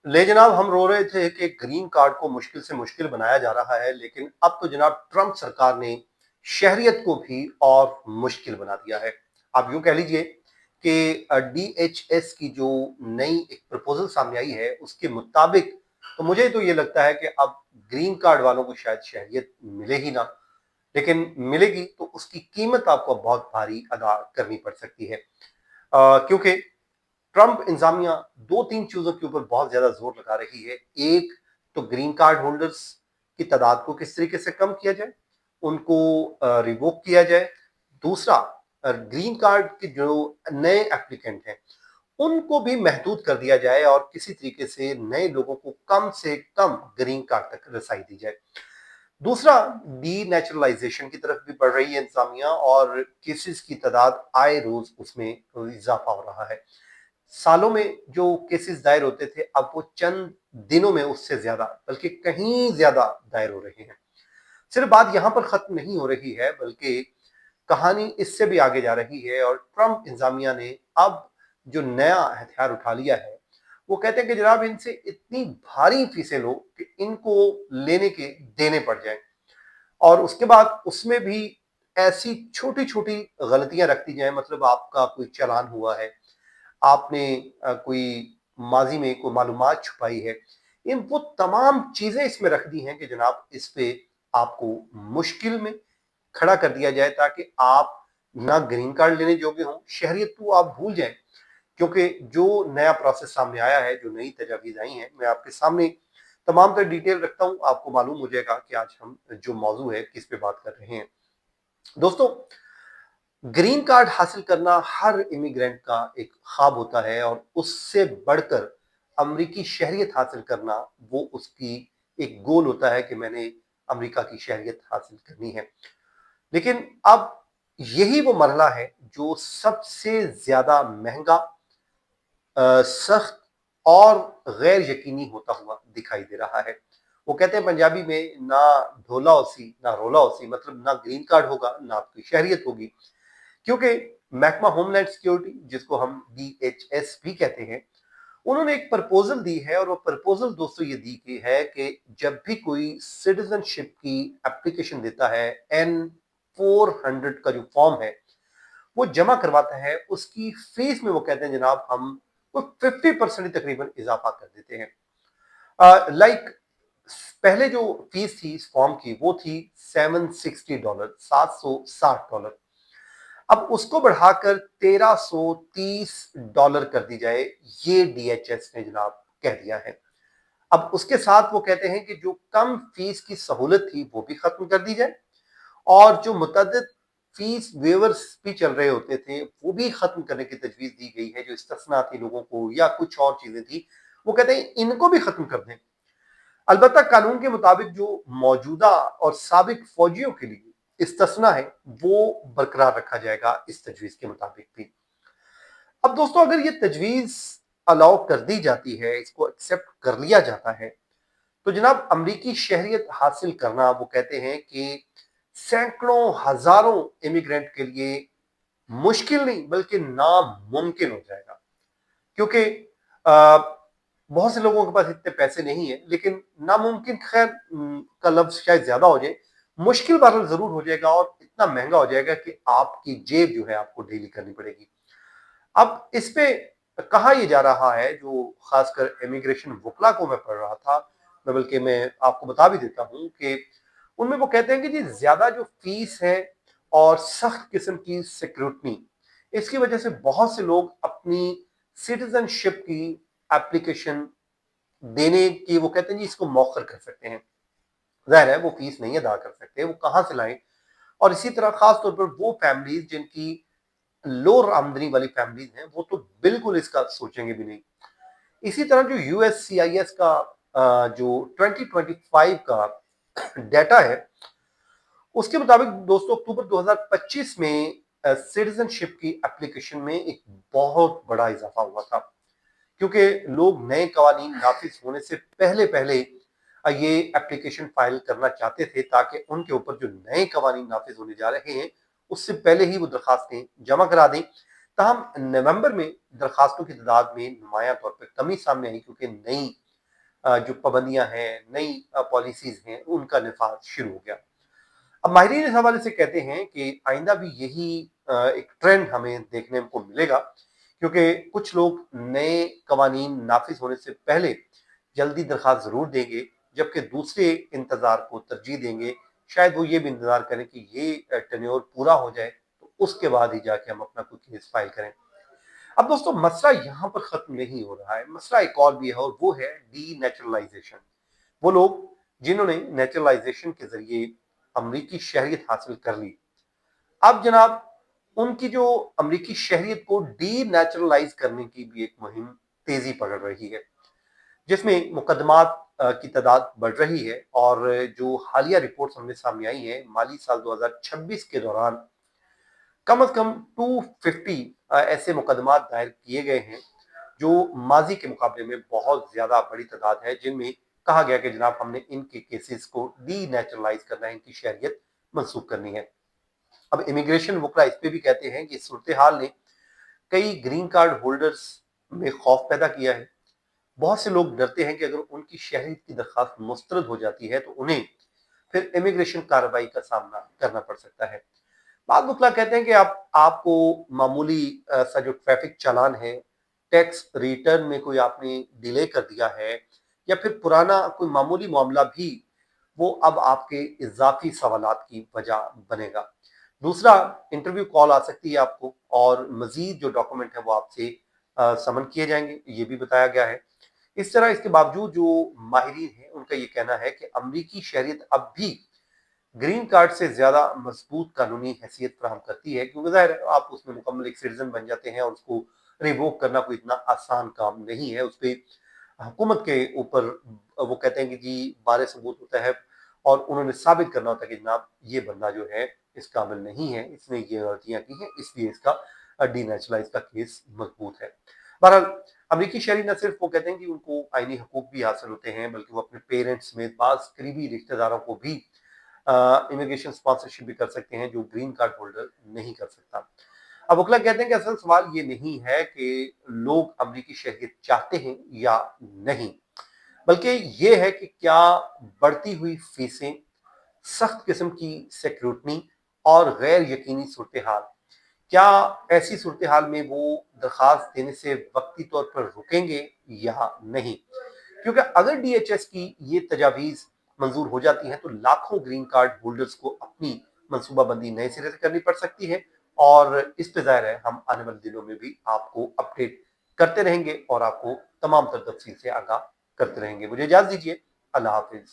ले जनाब, हम रो रहे थे कि ग्रीन कार्ड को मुश्किल से मुश्किल बनाया जा रहा है, लेकिन अब तो जनाब ट्रंप सरकार ने शहरियत को भी और मुश्किल बना दिया है। आप यूं कह लीजिए कि DHS की जो नई एक प्रपोजल सामने आई है उसके मुताबिक तो मुझे तो ये लगता है कि अब ग्रीन कार्ड वालों को शायद शहरियत मिले ही ना, लेकिन मिलेगी तो उसकी कीमत आपको बहुत भारी अदा करनी पड़ सकती है, क्योंकि ट्रंप इंतजामिया दो तीन चीजों के ऊपर बहुत ज्यादा जोर लगा रही है। एक तो ग्रीन कार्ड होल्डर्स की तादाद को किस तरीके से कम किया जाए, उनको रिवोक किया जाए। दूसरा, ग्रीन कार्ड के जो नए एप्लीकेंट हैं उनको भी महदूद कर दिया जाए और किसी तरीके से नए लोगों को कम से कम ग्रीन कार्ड तक रसाई दी जाए। दूसरा, डी नेचुरलाइजेशन की तरफ भी बढ़ रही है इंतजामिया और केसेस की तादाद आए रोज उसमें इजाफा हो रहा है। सालों में जो केसेस दायर होते थे अब वो चंद दिनों में उससे ज्यादा बल्कि कहीं ज्यादा दायर हो रहे हैं। सिर्फ बात यहां पर खत्म नहीं हो रही है बल्कि कहानी इससे भी आगे जा रही है और ट्रंप इंतजामिया ने अब जो नया हथियार उठा लिया है वो कहते हैं कि जनाब इनसे इतनी भारी फीसें लो कि इनको लेने के देने पड़ जाएं, और उसके बाद उसमें भी ऐसी छोटी छोटी गलतियां रखती जाएं। मतलब आपका कोई चालान हुआ है, आपने कोई माजी में कोई मालूमात छुपाई है, इन वो तमाम चीजें इसमें रख दी हैं कि जनाब इस पे आपको मुश्किल में खड़ा कर दिया जाए ताकि आप ना ग्रीन कार्ड लेने योग्य हों, शहरियत तो आप भूल जाएं। क्योंकि जो नया प्रोसेस सामने आया है, जो नई तजावीज आई हैं, मैं आपके सामने तमाम तर डिटेल रखता हूं, आपको मालूम हो जाएगा कि आज हम जो मौजू है किस पे बात कर रहे हैं। दोस्तों, ग्रीन कार्ड हासिल करना हर इमिग्रेंट का एक ख्वाब होता है और उससे बढ़कर अमेरिकी शहरियत हासिल करना वो उसकी एक गोल होता है कि मैंने अमेरिका की शहरियत हासिल करनी है। लेकिन अब यही वो मरहला है जो सबसे ज्यादा महंगा, सख्त और गैर यकीनी होता हुआ दिखाई दे रहा है। वो कहते हैं पंजाबी में, ना ढोला ओसी ना रोला ओसी, मतलब ना ग्रीन कार्ड होगा ना आपकी शहरियत होगी। क्योंकि महकमा होमलैंड सिक्योरिटी, जिसको हम DHS भी कहते हैं, उन्होंने एक प्रपोजल दी है और वो प्रपोजल दोस्तों ये दी गई है कि जब भी कोई सिटीजनशिप की एप्लीकेशन देता है, N-400 का जो फॉर्म है वो जमा करवाता है, उसकी फीस में वो कहते हैं जनाब हम वो 50% तकरीबन इजाफा कर देते हैं। लाइक पहले जो फीस थी इस फॉर्म की वो थी $760, $760। अब उसको बढ़ाकर $1330 कर दी जाए, ये DHS ने जनाब कह दिया है। अब उसके साथ वो कहते हैं कि जो कम फीस की सहूलत थी वो भी खत्म कर दी जाए और जो मुतअद्दिद फीस वेवर्स भी चल रहे होते थे वो भी खत्म करने की तजवीज दी गई है। जो इस्तिस्ना थी लोगों को या कुछ और चीजें थी वो कहते हैं इनको भी खत्म कर दें। अलबत्ता कानून के मुताबिक जो मौजूदा और साबिक फौजियों के लिए इस्तिस्ना है वो बरकरार रखा जाएगा इस तजवीज के मुताबिक भी। अब दोस्तों, अगर ये तजवीज अलाउ कर दी जाती है, इसको एक्सेप्ट कर लिया जाता है, तो जनाब अमरीकी शहरियत हासिल करना वो कहते हैं कि सैकड़ों हजारों इमिग्रेंट के लिए मुश्किल नहीं बल्कि नामुमकिन हो जाएगा। क्योंकि बहुत से लोगों के पास इतने पैसे नहीं है, लेकिन नामुमकिन खैर का लफ्ज शायद ज्यादा हो जाए, मुश्किल बहरहाल जरूर हो जाएगा और इतना महंगा हो जाएगा कि आपकी जेब जो है आपको डेली करनी पड़ेगी। अब इस पे कहा यह जा रहा है, जो खासकर इमिग्रेशन वकला को मैं पढ़ रहा था, बल्कि मैं आपको बता भी देता हूं कि उनमें वो कहते हैं कि जी ज्यादा जो फीस है और सख्त किस्म की सिक्योरिटी, इसकी वजह से बहुत से लोग अपनी सिटीजनशिप की एप्लीकेशन देने की वो कहते हैं जी इसको मौखर कर सकते हैं। जाहिर है वो फीस नहीं अदा कर सकते, वो कहां से लाएं। और इसी तरह खास तौर पर वो फैमिलीज जिनकी लोअर आमदनी वाली फैमिलीज हैं वो तो बिल्कुल इसका सोचेंगे भी नहीं। इसी तरह जो USCIS का जो 2025 का डाटा है उसके मुताबिक दोस्तों अक्टूबर 2025 में सिटीजनशिप की एप्लीकेशन में एक बहुत बड़ा इजाफा हुआ था, क्योंकि लोग नए कवानीन नाफिज होने से पहले पहले ये एप्लीकेशन फाइल करना चाहते थे ताकि उनके ऊपर जो नए कवानीन नाफिज होने जा रहे हैं उससे पहले ही वो दरखास्तें जमा करा दें। ताहम नवंबर में दरखास्तों की तादाद में नुमाया तौर पर कमी सामने आई, क्योंकि नई जो पाबंदियां हैं, नई पॉलिसीज हैं, उनका नफाज शुरू हो गया। अब माहिरीन इस हवाले से कहते हैं कि आइंदा भी यही एक ट्रेंड हमें देखने को मिलेगा, क्योंकि कुछ लोग नए कवानीन नाफिज होने से पहले जल्दी दरखास्त जरूर देंगे, जबकि दूसरे इंतजार को तरजीह देंगे। शायद वो ये भी इंतजार करें कि ये टेन्योर पूरा हो जाए, तो उसके बाद ही जाके हम अपना कोई केस फाइल करें। अब दोस्तों, मसला यहाँ पर खत्म नहीं हो रहा है, मसला एक और भी है, और वो है डी नेचुरलाइजेशन। वो लोग जिन्होंने नेचुरलाइजेशन के जरिए अमरीकी शहरियत हासिल कर ली, अब जनाब उनकी जो अमरीकी शहरियत को डी नेचुरलाइज करने की भी एक मुहिम तेजी पकड़ रही है, जिसमें मुकदमात की तादाद बढ़ रही है। और जो हालिया रिपोर्ट्स हमने सामने आई हैं, माली साल 2026 के दौरान कम से कम 250 ऐसे मुकदमात दायर किए गए हैं, जो माजी के मुकाबले में बहुत ज्यादा बड़ी तादाद है, जिनमें कहा गया कि जनाब हमने इनके केसेस को डी नेचुरलाइज करना है, इनकी शहरियत मंसूख करनी है। अब इमिग्रेशन वकला इस पे भी कहते हैं कि सूरत हाल ने कई ग्रीन कार्ड होल्डर्स में खौफ पैदा किया है। बहुत से लोग डरते हैं कि अगर उनकी शहरियत की दरखास्त मुस्तरद हो जाती है तो उन्हें फिर इमिग्रेशन कार्रवाई का सामना करना पड़ सकता है। बाद वकला कहते हैं कि आप आपको मामूली सा जो ट्रैफिक चालान है, टैक्स रिटर्न में कोई आपने डिले कर दिया है, या फिर पुराना कोई मामूली मामला भी, वो अब आपके इजाफी सवालात की वजह बनेगा। दूसरा, इंटरव्यू कॉल आ सकती है आपको, और मजीद जो डॉक्यूमेंट है वो आपसे समन किए जाएंगे, ये भी बताया गया है। इस तरह इसके बावजूद जो माहिरीन हैं उनका ये कहना है कि अमरीकी शहरियत अब भी ग्रीन कार्ड से ज्यादा मजबूत कानूनी हैसियत फराहम करती है, क्योंकि जाहिर है आप उसमें मुकम्मल एक सिटीजन बन जाते हैं, और उसको रिवोक करना कोई इतना आसान काम नहीं है। उस पर हुकूमत के ऊपर वो कहते हैं कि जी बारे सबूत होता है, और उन्होंने साबित करना होता है कि जनाब ये बंदा जो है इस काबिल नहीं है, इसने ये गलतियां की हैं, इसलिए इसका डीनेचुरलाइज का केस मजबूत है। बहरहाल, अमरीकी शहरी न सिर्फ वो कहते हैं कि उनको आईनी हकूक भी हासिल होते हैं, बल्कि वो अपने पेरेंट्स समेत बाज करीबी रिश्तेदारों को भी इमिग्रेशन स्पॉन्सरशिप भी कर सकते हैं, जो ग्रीन कार्ड होल्डर नहीं कर सकता। अब वकला कहते हैं कि असल सवाल ये नहीं है कि लोग अमरीकी शहरियत चाहते हैं या नहीं, बल्कि ये है कि क्या बढ़ती हुई फीसें, सख्त किस्म की सिक्योरिटी और गैर यकीनी सूरत हाल, क्या ऐसी सूरत हाल में वो दरखास्त देने से वक्ती तौर पर रुकेंगे या नहीं। क्योंकि अगर डीएचएस की ये तजावीज़ मंजूर हो जाती हैं तो लाखों ग्रीन कार्ड होल्डर्स को अपनी मनसूबाबंदी नए सिरे से करनी पड़ सकती है, और इस पे ज़ाहिर है हम आने वाले दिनों में भी आपको अपडेट करते रहेंगे और आपको तमाम तर तफसील से आगाह करते रहेंगे। मुझे इजाज़त दीजिए। अल्लाह हाफिज़।